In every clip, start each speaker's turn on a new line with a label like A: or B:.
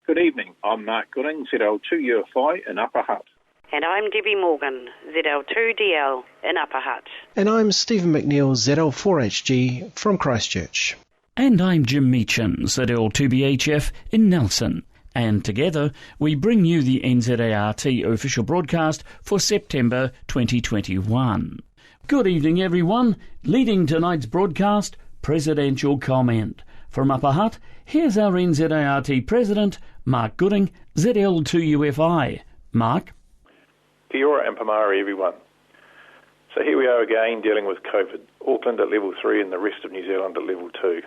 A: Good evening. I'm Mark Gooding, ZL2UFI in Upper Hutt.
B: And I'm Debby Morgan, ZL2DL in Upper Hutt.
C: And I'm Stephen McNeil, ZL4HG from Christchurch.
D: And I'm Jim Meechan, ZL2BHF in Nelson. And together we bring you the NZART official broadcast for September 2021. Good evening, everyone. Leading tonight's broadcast, presidential comment. From Upper Hutt, here's our NZART President, Mark Gooding, ZL2UFI. Mark?
E: Kia ora and pamari, everyone. So here we are again dealing with COVID. Auckland at level 3 and the rest of New Zealand at level 2.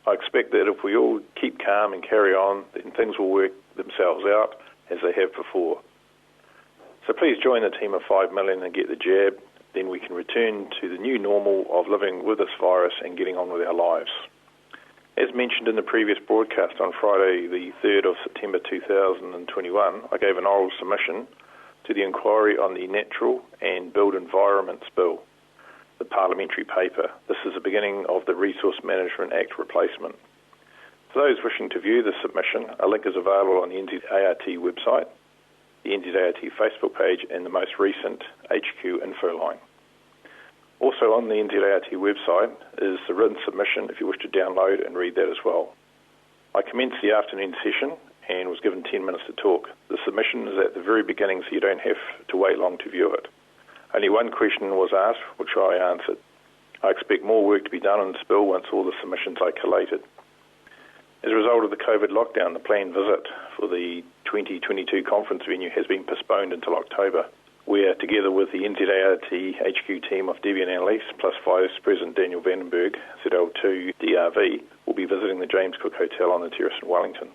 E: I expect that if we all keep calm and carry on, then things will work themselves out as they have before. So please join the team of 5 million and get the jab. Then we can return to the new normal of living with this virus and getting on with our lives. As mentioned in the previous broadcast on Friday, the 3rd of September 2021, I gave an oral submission to the inquiry on the Natural and Built Environments Bill, the parliamentary paper. This is the beginning of the Resource Management Act replacement. For those wishing to view the submission, a link is available on the NZART website, the NZART Facebook page, and the most recent HQ info line. Also on the NZART website is the written submission if you wish to download and read that as well. I commenced the afternoon session and was given 10 minutes to talk. The submission is at the very beginning, so you don't have to wait long to view it. Only one question was asked, which I answered. I expect more work to be done on this bill once all the submissions are collated. As a result of the COVID lockdown, the planned visit for the 2022 conference venue has been postponed until October, where, together with the NZART HQ team of Debby and Annalise, plus Vice President Daniel Vandenberg, ZL2 DRV, will be visiting the James Cook Hotel on the terrace in Wellington.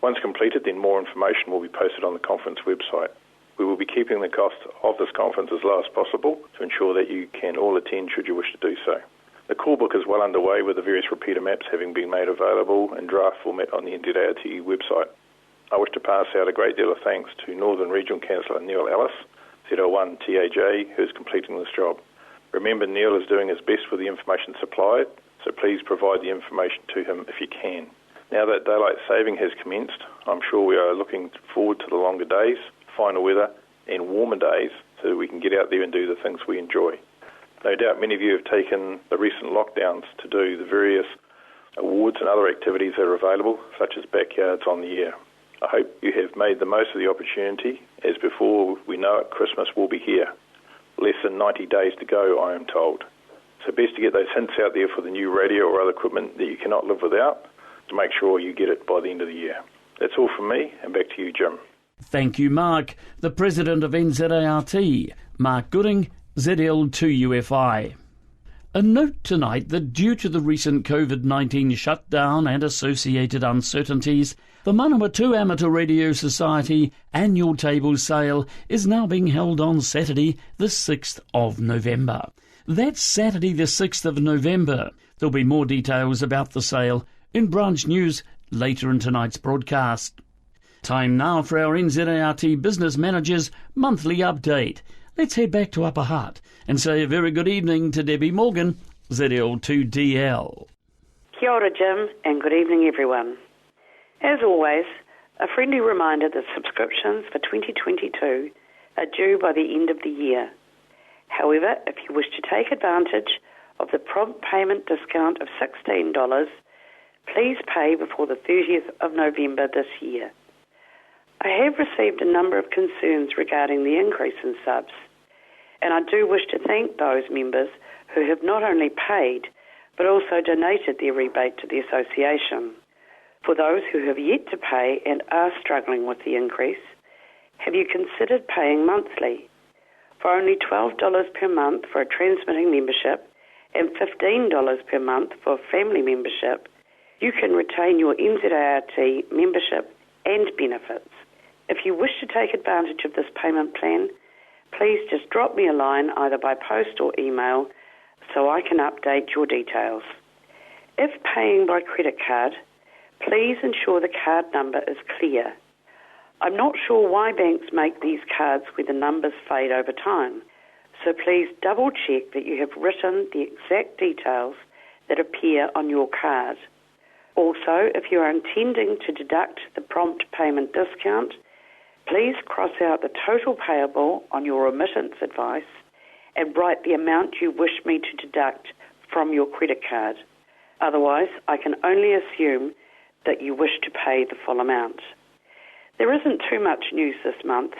E: Once completed, then more information will be posted on the conference website. We will be keeping the cost of this conference as low as possible to ensure that you can all attend should you wish to do so. The call book is well underway with the various repeater maps having been made available in draft format on the NZART website. I wish to pass out a great deal of thanks to Northern Regional Councillor Neil Ellis, ZL1 TAJ, who is completing this job. Remember, Neil is doing his best with the information supplied, so please provide the information to him if you can. Now that daylight saving has commenced, I'm sure we are looking forward to the longer days, finer weather and warmer days so that we can get out there and do the things we enjoy. No doubt many of you have taken the recent lockdowns to do the various awards and other activities that are available, such as backyards on the air. I hope you have made the most of the opportunity, as before we know it, Christmas will be here. Less than 90 days to go, I am told. So best to get those hints out there for the new radio or other equipment that you cannot live without, to make sure you get it by the end of the year. That's all from me, and back to you, Jim.
D: Thank you, Mark. The President of NZART, Mark Gooding, ZL2UFI. A note tonight that due to the recent COVID-19 shutdown and associated uncertainties, the Manawatu Amateur Radio Society annual table sale is now being held on Saturday, the 6th of November. That's Saturday, the 6th of November. There'll be more details about the sale in branch news later in tonight's broadcast. Time now for our NZART Business Manager's monthly update. Let's head back to Upper Hutt and say a very good evening to Debby Morgan, ZL2DL.
B: Kia ora, Jim, and good evening, everyone. As always, a friendly reminder that subscriptions for 2022 are due by the end of the year. However, if you wish to take advantage of the prompt payment discount of $16, please pay before the 30th of November this year. I have received a number of concerns regarding the increase in subs, and I do wish to thank those members who have not only paid, but also donated their rebate to the association. For those who have yet to pay and are struggling with the increase, have you considered paying monthly? For only $12 per month for a transmitting membership and $15 per month for a family membership, you can retain your NZART membership and benefits. If you wish to take advantage of this payment plan, please just drop me a line either by post or email so I can update your details. If paying by credit card, please ensure the card number is clear. I'm not sure why banks make these cards where the numbers fade over time, so please double check that you have written the exact details that appear on your card. Also, if you are intending to deduct the prompt payment discount, please cross out the total payable on your remittance advice and write the amount you wish me to deduct from your credit card. Otherwise, I can only assume that you wish to pay the full amount. There isn't too much news this month,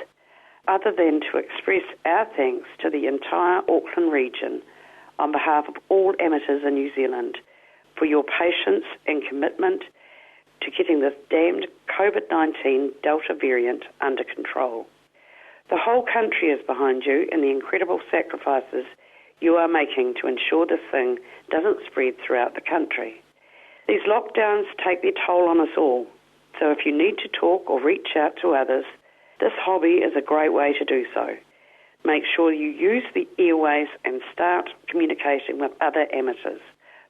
B: other than to express our thanks to the entire Auckland region on behalf of all amateurs in New Zealand for your patience and commitment to getting this damned COVID-19 Delta variant under control. The whole country is behind you in the incredible sacrifices you are making to ensure this thing doesn't spread throughout the country. These lockdowns take their toll on us all, so if you need to talk or reach out to others, this hobby is a great way to do so. Make sure you use the airways and start communicating with other amateurs,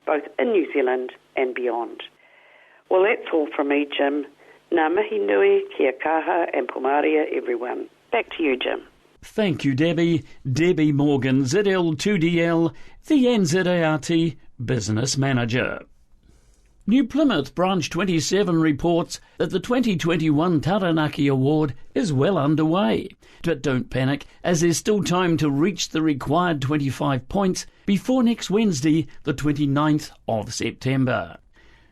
B: both in New Zealand and beyond. Well, that's all from me, Jim. Ngā mihi nui, kia kaha and pomaria, everyone. Back to you, Jim.
D: Thank you, Debbie. Debbie Morgan, ZL2DL, the NZART Business Manager. New Plymouth Branch 27 reports that the 2021 Taranaki Award is well underway. But don't panic, as there's still time to reach the required 25 points before next Wednesday, the 29th of September.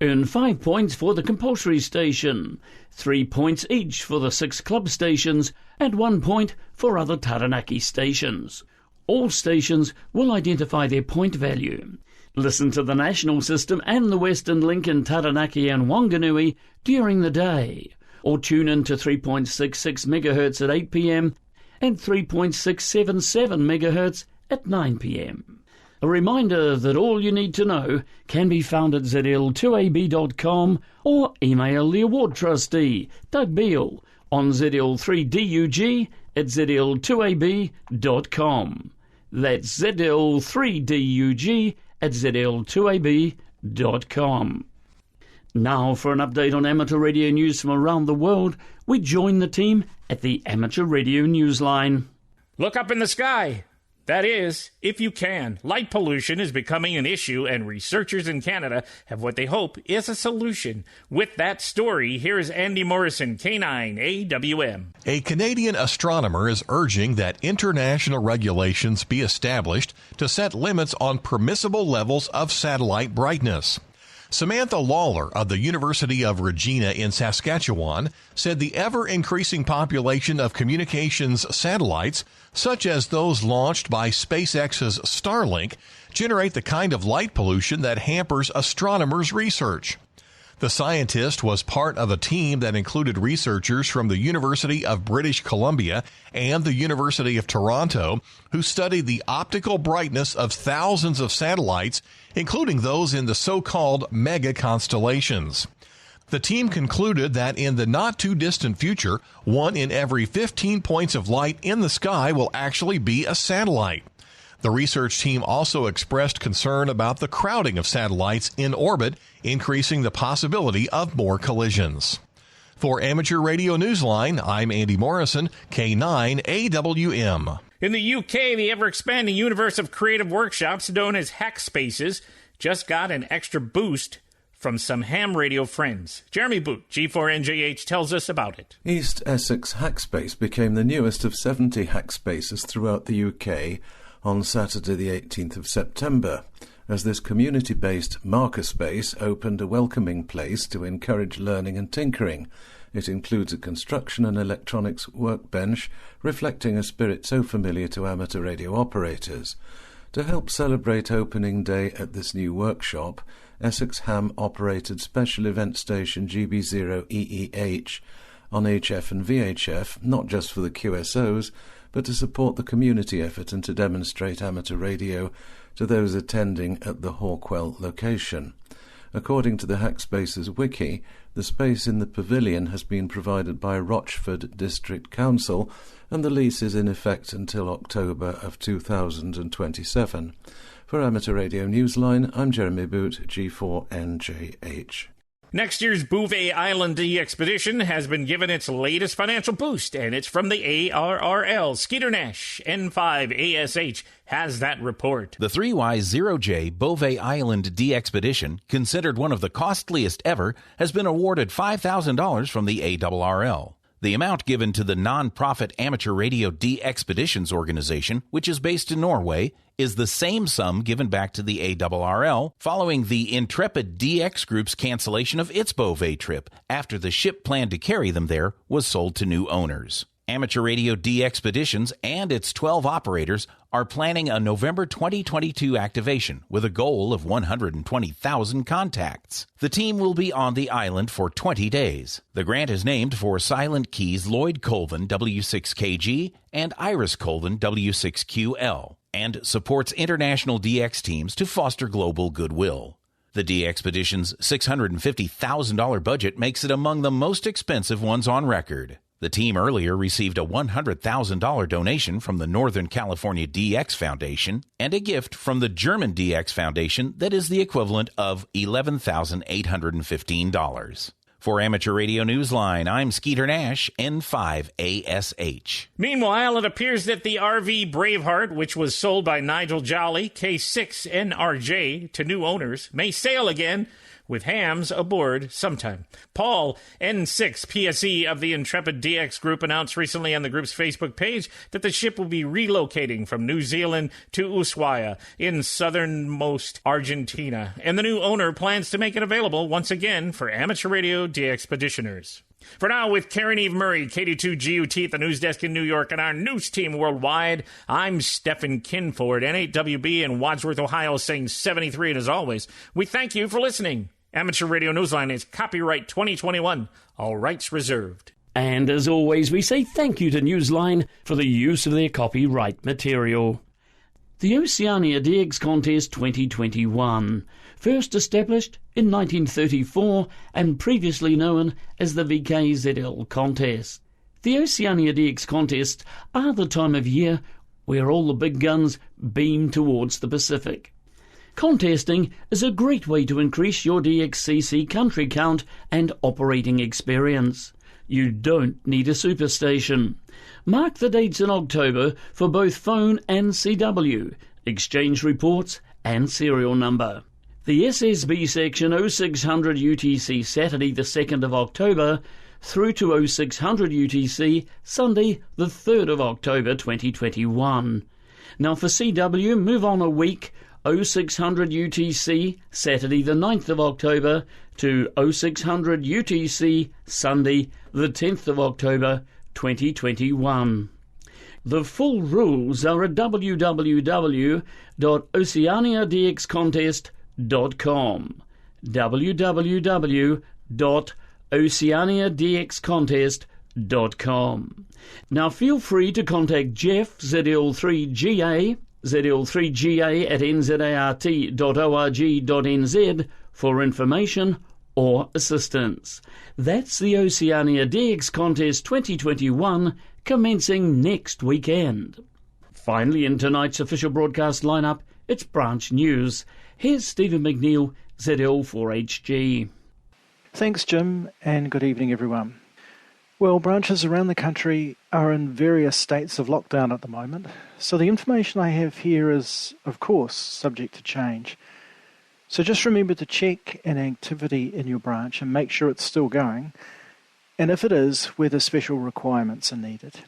D: Earn 5 points for the compulsory station, 3 points each for the 6 club stations, and 1 point for other Taranaki stations. All stations will identify their point value. Listen to the national system and the Western Link in Taranaki and Wanganui during the day, or tune in to 3.66 MHz at 8 p.m. and 3.677 MHz at 9 p.m. A reminder that all you need to know can be found at zl2ab.com or email the award trustee, Doug Beale, on zl3dug at zl2ab.com. That's zl3dug at zl2ab.com. Now for an update on amateur radio news from around the world, we join the team at the Amateur Radio Newsline.
F: Look up in the sky. That is, if you can. Light pollution is becoming an issue, and researchers in Canada have what they hope is a solution. With that story, here is Andy Morrison, K9 AWM.
G: A Canadian astronomer is urging that international regulations be established to set limits on permissible levels of satellite brightness. Samantha Lawler of the University of Regina in Saskatchewan said the ever-increasing population of communications satellites, such as those launched by SpaceX's Starlink, generate the kind of light pollution that hampers astronomers' research. The scientist was part of a team that included researchers from the University of British Columbia and the University of Toronto who studied the optical brightness of thousands of satellites, including those in the so-called mega constellations. The team concluded that in the not-too-distant future, 1 in every 15 points of light in the sky will actually be a satellite. The research team also expressed concern about the crowding of satellites in orbit, increasing the possibility of more collisions. For Amateur Radio Newsline, I'm Andy Morrison, K9 AWM.
F: In the UK, the ever-expanding universe of creative workshops known as Hackspaces just got an extra boost from some ham radio friends. Jeremy Boot, G4NJH, tells us about it.
H: East Essex Hackspace became the newest of 70 Hackspaces throughout the UK on Saturday the 18th of September, as this community-based makerspace opened a welcoming place to encourage learning and tinkering. It includes a construction and electronics workbench, reflecting a spirit so familiar to amateur radio operators. To help celebrate opening day at this new workshop, Essex Ham-operated special event station GB0EEH on HF and VHF, not just for the QSOs, but to support the community effort and to demonstrate amateur radio to those attending at the Hawkwell location. According to the Hackspaces wiki, the space in the pavilion has been provided by Rochford District Council, and the lease is in effect until October of 2027. For Amateur Radio Newsline, I'm Jeremy Boot, G4NJH.
F: Next year's Bouvet Island expedition has been given its latest financial boost, and it's from the ARRL. Skeeter Nash, N5ASH, has that report.
I: The 3Y0J Bouvet Island D-Expedition, considered one of the costliest ever, has been awarded $5,000 from the ARRL. The amount given to the non-profit Amateur Radio D-Expeditions organization, which is based in Norway, is the same sum given back to the ARRL following the Intrepid DX Group's cancellation of its Bouvet trip after the ship planned to carry them there was sold to new owners. Amateur Radio D-Expeditions and its 12 operators are planning a November 2022 activation with a goal of 120,000 contacts. The team will be on the island for 20 days. The grant is named for Silent Key's Lloyd Colvin W6KG and Iris Colvin W6QL and supports international DX teams to foster global goodwill. The D-Expedition's $650,000 budget makes it among the most expensive ones on record. The team earlier received a $100,000 donation from the Northern California DX Foundation and a gift from the German DX Foundation that is the equivalent of $11,815. For Amateur Radio Newsline, I'm Skeeter Nash, N5ASH.
F: Meanwhile, it appears that the RV Braveheart, which was sold by Nigel Jolly, K6NRJ, to new owners, may sail again with hams aboard sometime. Paul, N6PSE of the Intrepid DX Group, announced recently on the group's Facebook page that the ship will be relocating from New Zealand to Ushuaia in southernmost Argentina, and the new owner plans to make it available once again for amateur radio DXpeditioners. For now, with Karen Eve Murray, KD2GUT at the news desk in New York, and our news team worldwide, I'm Stephen Kinford, N8WB in Wadsworth, Ohio, saying 73, and as always, we thank you for listening. Amateur Radio Newsline is copyright 2021, all rights reserved.
D: And as always, we say thank you to Newsline for the use of their copyright material. The Oceania DX Contest 2021, first established in 1934 and previously known as the VKZL Contest. The Oceania DX Contests are the time of year where all the big guns beam towards the Pacific. Contesting is a great way to increase your DXCC country count and operating experience. You don't need a superstation. Mark the dates in October for both phone and CW, exchange reports and serial number. The SSB section 0600 UTC Saturday the 2nd of October through to 0600 UTC Sunday the 3rd of October 2021. Now for CW, move on a week 0600 UTC Saturday the 9th of October to 0600 UTC Sunday the 10th of October 2021. The full rules are at www.oceaniadxcontest.com www.oceaniadxcontest.com. Now feel free to contact Jeff, ZL3GA at nzart.org.nz for information or assistance. That's the Oceania DX Contest 2021 commencing next weekend. Finally, in tonight's official broadcast lineup, it's Branch News. Here's Stephen McNeil, ZL4HG.
C: Thanks, Jim, and good evening, everyone. Well, branches around the country are in various states of lockdown at the moment, so the information I have here is, of course, subject to change. So just remember to check an activity in your branch and make sure it's still going, and if it is, whether special requirements are needed.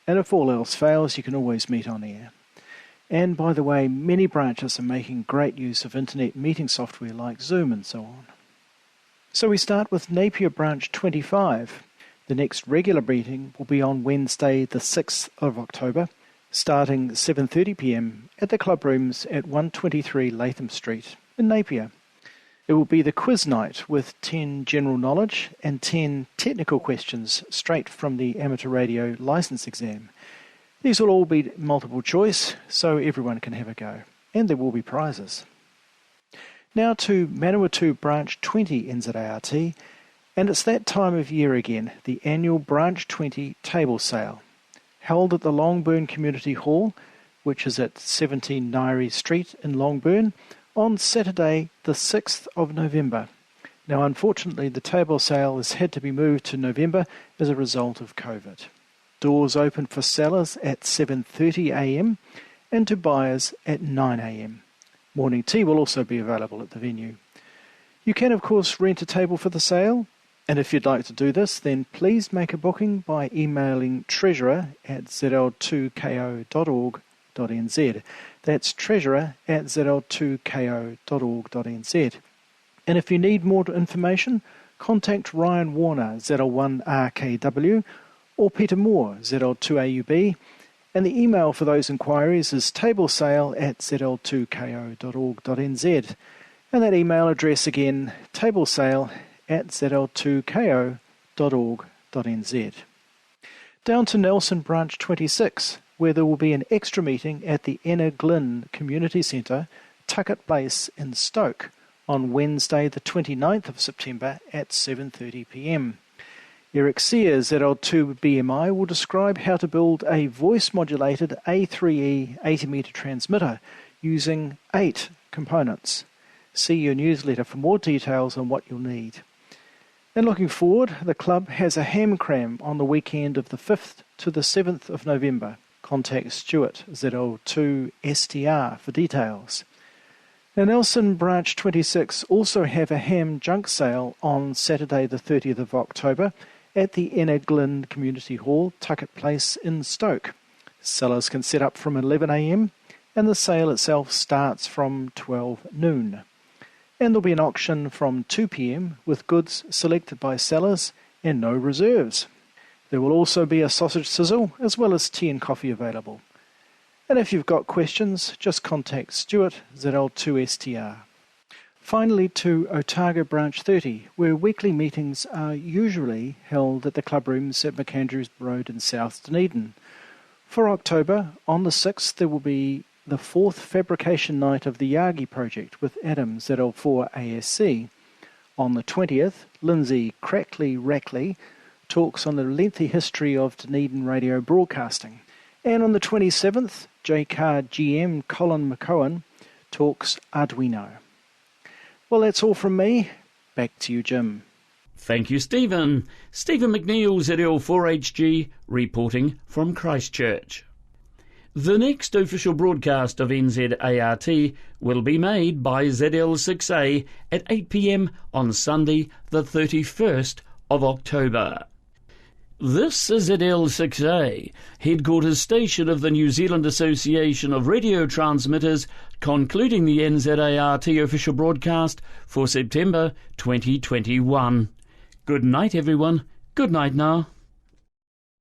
C: And if all else fails, you can always meet on air. And by the way, many branches are making great use of internet meeting software like Zoom and so on. So we start with Napier Branch 25. The next regular meeting will be on Wednesday the 6th of October, starting 7:30 p.m. at the club rooms at 123 Latham Street in Napier. It will be the quiz night with 10 general knowledge and 10 technical questions straight from the amateur radio license exam. These will all be multiple choice, so everyone can have a go, and there will be prizes. Now to Manawatu Branch 20 NZART, and it's that time of year again, the annual Branch 20 table sale, held at the Longburn Community Hall, which is at 17 Nairi Street in Longburn, on Saturday the 6th of November. Now, unfortunately, the table sale has had to be moved to November as a result of COVID. Doors open for sellers at 7:30 a.m. and to buyers at 9 a.m. Morning tea will also be available at the venue. You can, of course, rent a table for the sale, and if you'd like to do this, then please make a booking by emailing treasurer@zl2ko.org.nz. That's treasurer@zl2ko.org.nz. And if you need more information, contact Ryan Warner, ZL1RKW, or Peter Moore, ZL2AUB, and the email for those inquiries is tablesale@zl2ko.org.nz. And that email address again, tablesale@zl2ko.org.nz. Down to Nelson Branch 26, where there will be an extra meeting at the Glyn Community Centre, Tuckett Place in Stoke, on Wednesday the 29th of September at 7:30 p.m. Eric Sears at L2BMI will describe how to build a voice-modulated A3E 80-metre transmitter using 8 components. See your newsletter for more details on what you'll need. And looking forward, the club has a ham cram on the weekend of the 5th to the 7th of November. Contact Stuart, ZL2STR, for details. Now, Nelson Branch 26 also have a ham junk sale on Saturday the 30th of October at the Glyn Community Hall, Tuckett Place in Stoke. Sellers can set up from 11 a.m. and the sale itself starts from 12 noon. And there'll be an auction from 2 p.m. with goods selected by sellers and no reserves. There will also be a sausage sizzle as well as tea and coffee available. And if you've got questions, just contact Stuart, ZL2STR. Finally, to Otago Branch 30, where weekly meetings are usually held at the club rooms at McAndrews Road in South Dunedin. For October, on the 6th, there will be the 4th fabrication night of the Yagi project with Adam, ZL4ASC. On the 20th, Lindsay Crackley-Rackley talks on the lengthy history of Dunedin radio broadcasting. And on the 27th, J-Car GM Colin McCowan talks Arduino. Well, that's all from me. Back to you, Jim.
D: Thank you, Stephen. Stephen McNeil, ZL4HG, reporting from Christchurch. The next official broadcast of NZART will be made by ZL6A at 8 p.m. on Sunday, the 31st of October. This is ZL6A, headquarters station of the New Zealand Association of Radio Transmitters, concluding the NZART official broadcast for September 2021. Good night, everyone. Good night now.